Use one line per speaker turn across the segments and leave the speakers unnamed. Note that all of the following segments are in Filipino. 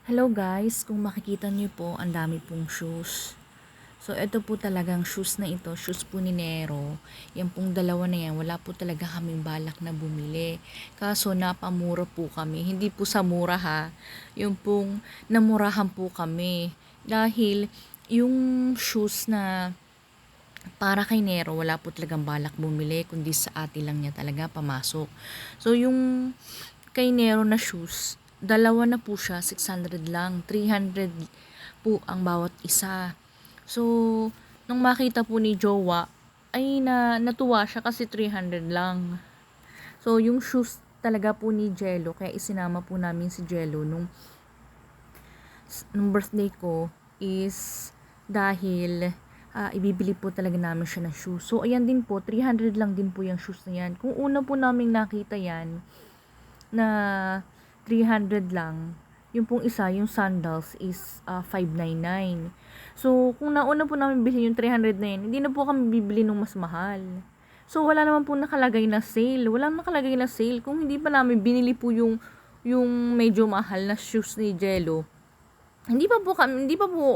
Hello guys, kung makikita niyo po, ang dami pong shoes. So, ito po talagang shoes na ito, shoes po ni Nero. Yan pong dalawa na yan, wala po talaga kaming balak na bumili. Kaso, napamura po kami. Hindi po sa mura ha, yung pong namurahan po kami. Dahil, yung shoes na para kay Nero, wala po talagang balak bumili, kundi sa ate lang niya talaga pamasok. So, yung kay Nero na shoes, dalawa na po siya, 600 lang, 300 po ang bawat isa. So, nung makita po ni Jowa, ay natuwa siya kasi 300 lang. So, yung shoes talaga po ni Jello, kaya isinama po namin si Jello nung birthday ko is dahil ibibili po talaga namin siya ng shoes. So, ayan din po, 300 lang din po yung shoes na yan. Kung una po namin nakita yan, na 300 lang, yung pong isa, yung sandals is 599. So, kung nauna po namin bilhin yung 300 na yun, hindi na po kami bibili ng mas mahal. So, wala naman po nakalagay na sale. Wala nakalagay na sale. Kung hindi pa namin binili po yung medyo mahal na shoes ni Jello, hindi pa po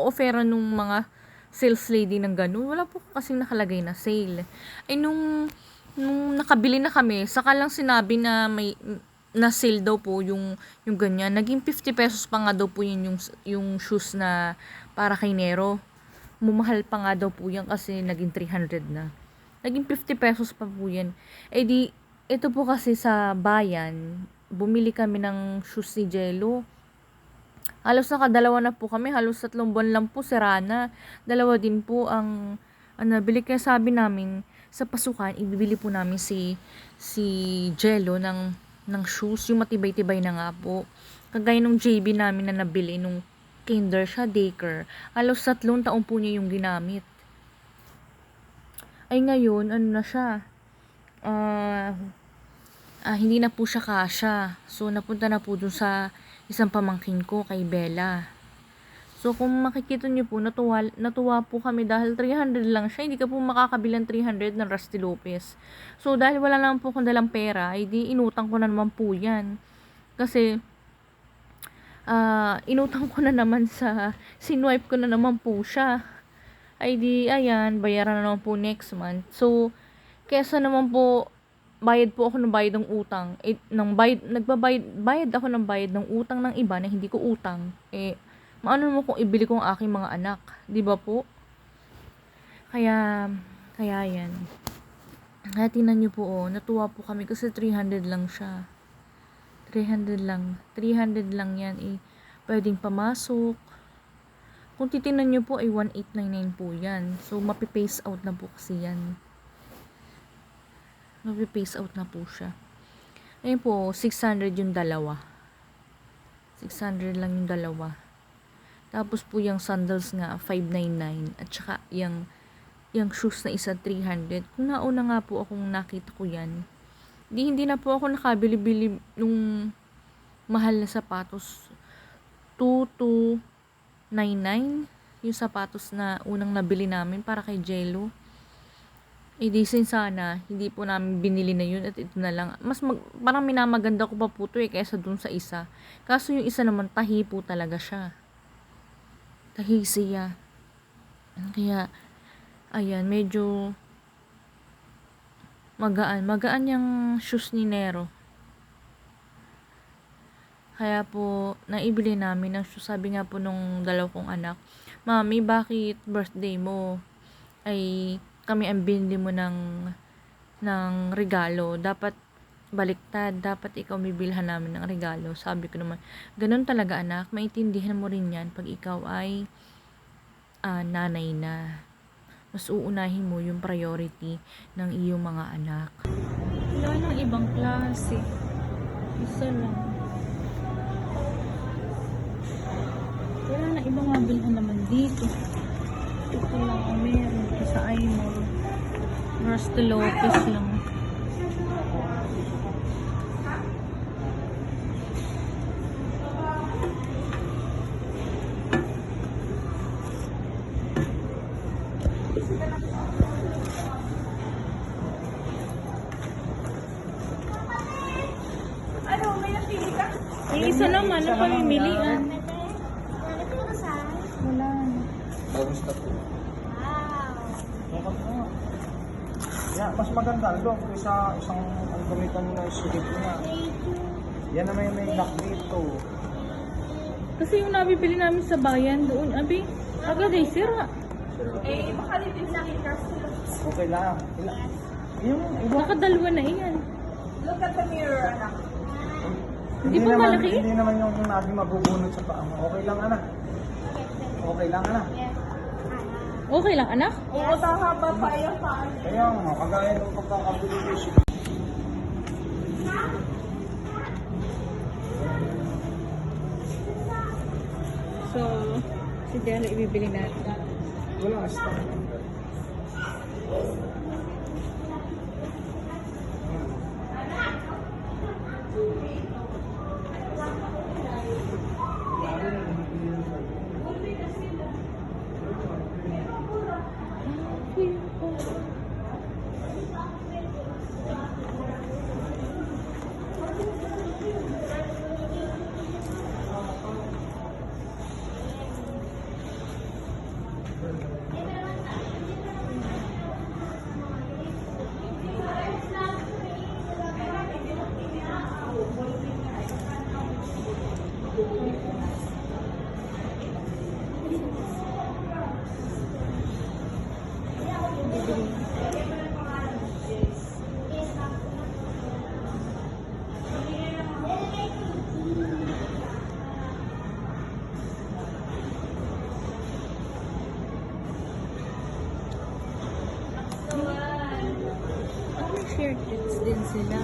offeran nung mga sales lady ng ganun. Wala po kasing nakalagay na sale. Ay nung nakabili na kami, saka lang sinabi na may na sale daw po yung ganyan. Naging 50 pesos pa nga daw po yun yung shoes na para kay Nero. Mumahal pa nga daw po yan kasi naging 300 na. Naging 50 pesos pa po yan. Eh di, ito po kasi sa bayan, bumili kami ng shoes ni Jello. Halos nakadalawa na po kami, halos 3 buwan lang po, sira na. Dalawa din po ang nabili, kaya sabi namin, sa pasukan, ibibili po namin si Jello ng shoes, yung matibay-tibay na nga po. Kagaya nung JB namin na nabili, nung kinder siya, daycare. Halos 3 taon po niya yung ginamit. Ay ngayon, ano na siya, hindi na po siya kasya. So, napunta na po dun sa isang pamangkin ko, kay Bella. So, kung makikita nyo po, natuwa po kami dahil 300 lang siya. Hindi ka po makakabilang 300 ng Rusty Lopez. So, dahil wala naman po akong dalang pera, ay di inutang ko na naman po yan. Kasi, inutang ko na naman sinwipe ko na naman po siya. Ay di, ayan, bayaran na naman po next month. So, kesa naman po, bayad ng utang. Bayad ako ng bayad ng utang ng iba na hindi ko utang. Maano mo kung ibili ko ang aking mga anak, 'di ba po? Kaya yan. Kaya tingnan niyo po, natuwa po kami kasi 300 lang siya. 300 lang. 300 lang yan, pwedeng pamasok. Kung titingnan niyo po, ay 1899 po yan. So, mapipace out na po kasi yan. Mapipace out na po siya. Ayun po, 600 yung dalawa. 600 lang yung dalawa. Tapos po yung sandals nga, 599. At saka yung shoes na isa, 300. Kung nauna nga po akong nakita ko yan, hindi na po ako nakabili-bili nung mahal na sapatos. 2299 yung sapatos na unang nabili namin para kay Jello. Di sana, hindi po namin binili na yun at ito na lang. Parang minamaganda ko pa po ito kaysa dun sa isa. Kaso yung isa naman, tahi po talaga siya. Tahi siya. Kaya, ayan, medyo magaan yung shoes ni Nero. Kaya po, naibili namin ng shoes. Sabi nga po nung dalaw kong anak, Mami, bakit birthday mo ay kami ang binili mo ng regalo? Dapat baliktad, dapat ikaw bibilhan namin ng regalo. Sabi ko naman, ganun talaga anak, maintindihan mo rin yan pag ikaw ay nanay na. Mas uunahin mo yung priority ng iyong mga anak. Wala nang ibang klase. Isa lang. Wala na ibang mabilhan naman dito. Ito lang ang meron. Sa Aimol. Rusty Lopez lang. Yung isa naman na pamimilian.
Na, mas maganda doon kaysa isang ang gamitan mo na sulit na. Yan naman yung may lock dito.
Kasi yung nabibili namin sa bayan doon, abi, agad ay sira.
Eh, baka din nakita sila.
Okay lang. Yung iba.
Nakadalwa na iyan.
Look at the mirror, anak.
Hindi ba malaki?
Hindi naman yung nabi mabubunot sa paa mo. Okay lang, anak. Okay lang, anak.
Okay lang, anak?
Oo, haba pa yung paan.
Kaya nga, kagaya ng pagkakabili ko siya.
So, si Delo ibibili natin.
Wala, stock.
Share kits din sila.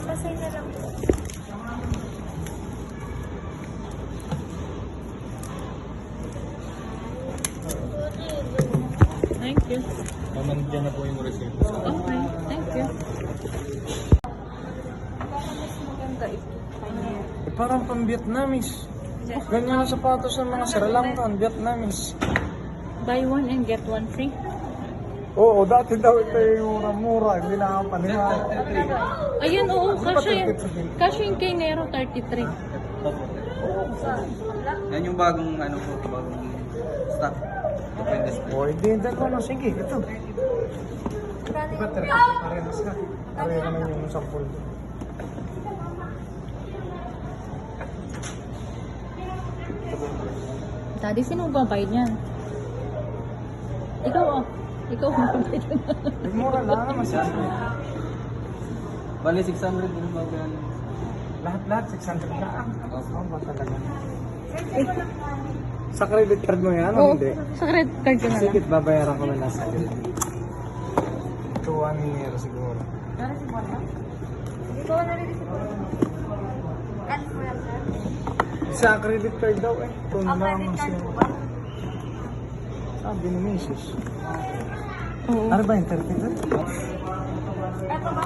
Pasay na lang po.
Thank you.
Mamandyan na po yung receipt.
Okay, thank you.
Baka mas maganda ito.
Parang pang Vietnamese. Ganyan ang sapatos ng mga Sri Lankan, Vietnamese.
Buy one and get one free.
Oo, dati daw ito yung mura-mura. Hindi na ako panihan.
Ayun, oo, kasya yung kay Nero 33.
Yan yung bagong ano po, bagong stock. Depende sa
O, hindi ko na. Sige, ito. Diba, parehas ka. Pareha ka na yung sampul.
Daddy, sino babayad niyan? Ikaw, oh. Ikaw ang babayad niyan.
Mura lang naman siya.
Bali 600 din ba yan?
Lahat-lahat, 600 na. Oo, ba talaga? Sa credit card mo yan o
Oo,
hindi?
sa credit card ko na lang.
Sige, babayaran ko na lang sa iyo. Ito, 1 year siguro.
Ito na rin ito. Ano po yan, sir?
Sa credit card daw eh. Ito na
Ang
lang
credit card
siya.
po ba?
Sabi ni Mrs.
Oo.
Ano ba yung 33?
Ito ba?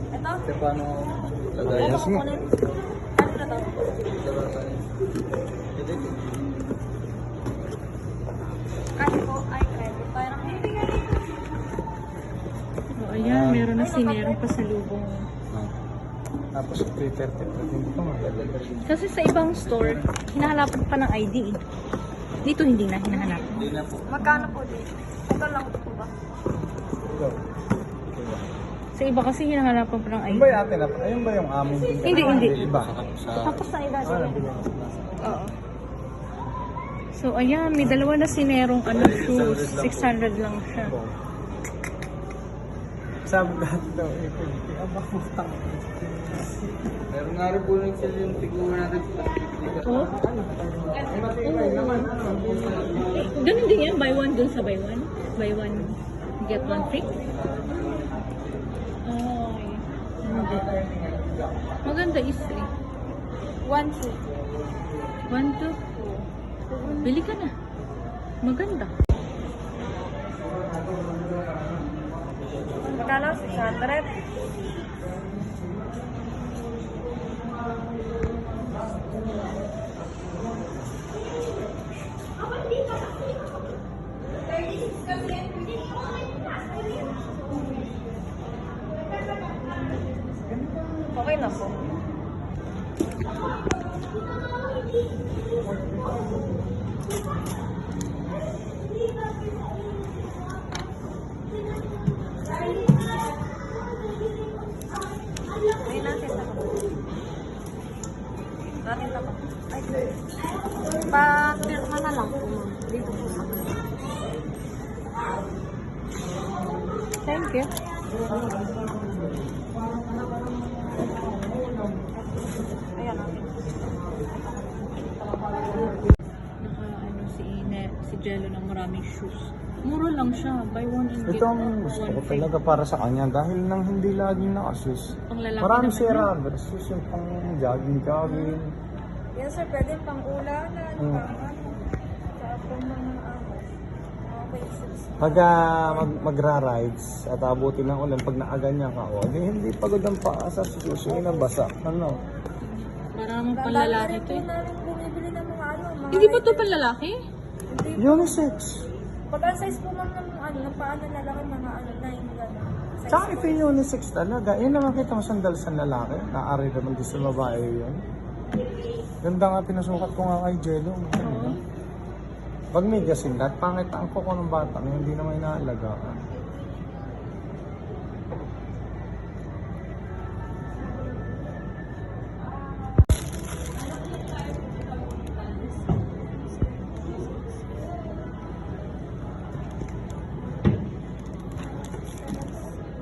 Ito?
Kasi paano lagay?
Ito
Yes, nga.
kukunin. Ano na to? Kasi po, ay credit. Parang hindi nga rin.
Oh, ayan, meron na si Nero pa sa lubong.
Tapos 333. Hindi ko magaling.
Kasi sa ibang store, hinahanapan pa ng ID eh. Dito hindi na hinahanap.
Hindi na po.
Magkano po dito? Ito lang po ba?
Ito.
Sa iba kasi hinahanapan pa ng
Ayun
ID.
ba yung atin? Ayun ba yung amin din?
Hindi.
Iba.
Tapos na iba.
Nabigyan ko.
Oo.
So ayan, may dalawa na sinerong shoes. 600 lang siya.
Sabi dati daw, aba utang.
Meron nga rin po nag-sell yung tiguan natin.
Oh? Ganun din yan, buy one dun sa buy one. Buy one, get one free. Oh, maganda is free.
1, 2.
1, 2. Bili ka na. Maganda.
Magkano? 600? Okay na po. Ay, natin na po. Natin na po. Ay, pa-pirma na lang po, ma'am. Dito po sa akin.
Thank you.
Ayan natin.
Si Jello ng maraming shoes. Mura lang siya. Buy one and get
Ito ang gusto ko talaga para sa kanya dahil nang hindi laging nakasus.
Pang lalaki
Marami
naman
siya
yun.
rubber shoes yung pang jogging.
Yan sir, pwede pang ulanan,
Hmm.
pang ano. Tapos mga mga basics.
Pag magra-rides at abutin ng ulan, pag naaganyan ka, hindi pagod ang paa sa susunod na basa. Ano?
Para naman
Dami
panlalaki
rin
to
po
eh.
namin bumibili ng mga ano. Mga
Hindi ba to panlalaki?
Hindi.
Unisex.
Pag ang size po ma'am ng ano, ng paa na lalaki, mga ano, 9 gano'n. Size
Tsaka
po.
ito yung unisex talaga. Yan naman kita mo sandal sa lalaki. Naari naman din sa babae yun. Ganda nga pinasukat ko nga kay Jello. Pag may gasindat, pangit ang kuko ng bata na hindi naman inaalagaan.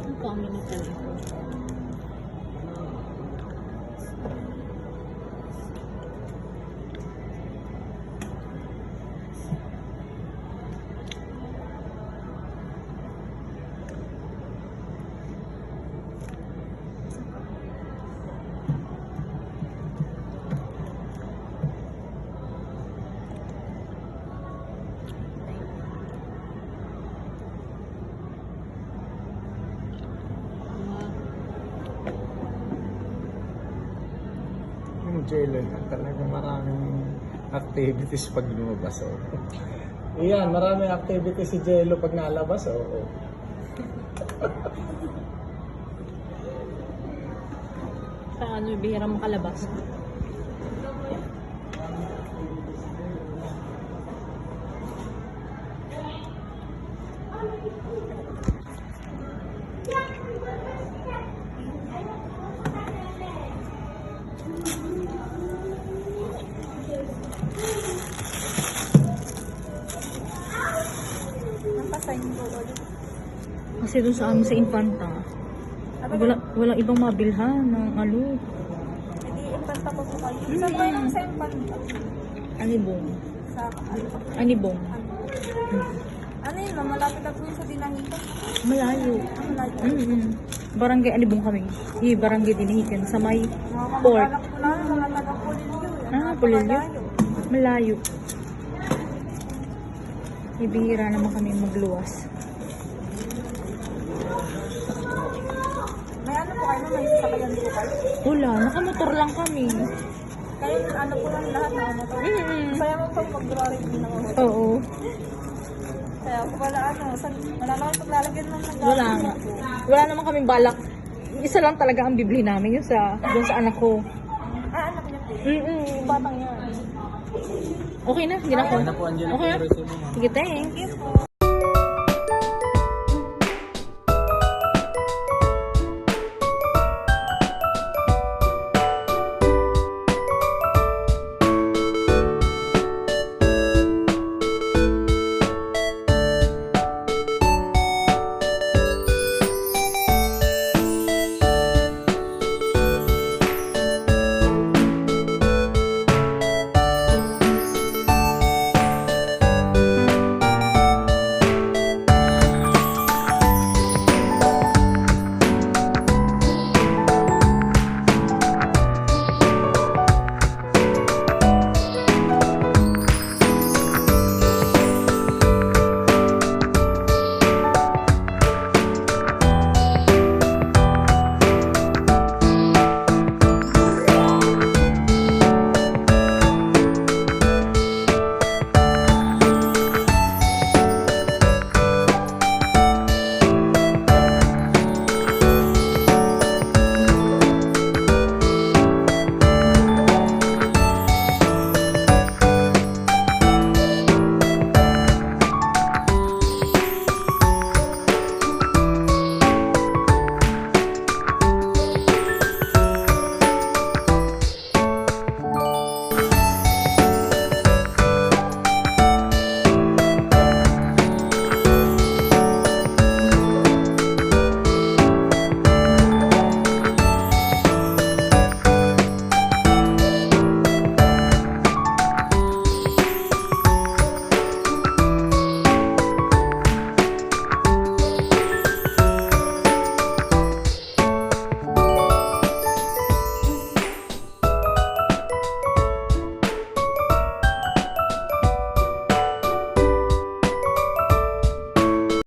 Ang kami na talaga.
Yung Jello talaga maraming activities pag lumabas. Oh. Iyan, maraming activities si Jello pag nalabas. Oh.
Sa ano, bihira makalabas.
Napasign po ulit.
Kasi doon sa amin sa Infanta, walang ibang mabilhan ng ano,
Hindi, impanta ko po kayo. Saan kayo lang sa impanta?
anibong.
Sa ano?
Anibong.
Ano yun, ma'am? Malapit na po yun sa Dinangitan.
Malayo.
Malayo.
Barangay Anibong kami. Barangay Dinihikan sa may
Mga
port.
kamag-anak ko na, mga taga-Pulilyo.
Pulilyo? Malayo. Ibihira naman kami magluwas.
May ano po kayo, may sasakayan po kayo.
Wala, nakamotor lang kami.
Kayo, ano po lang lahat na ano to. Kaya mo pag mag-drawing din ako.
Oo.
Kaya po pala ano, wala na kayo paglalagyan ng
Wala. Wala naman kaming balak. Isa lang talaga ang bibili namin yung doon sa anak ko.
Ah, anak niya po.
Yung
Batang yan.
Okay na, hindi na ako.
Ano po, andyan na po
Okay
yung
na.
resume mo.
Sige, thanks.
Yes po.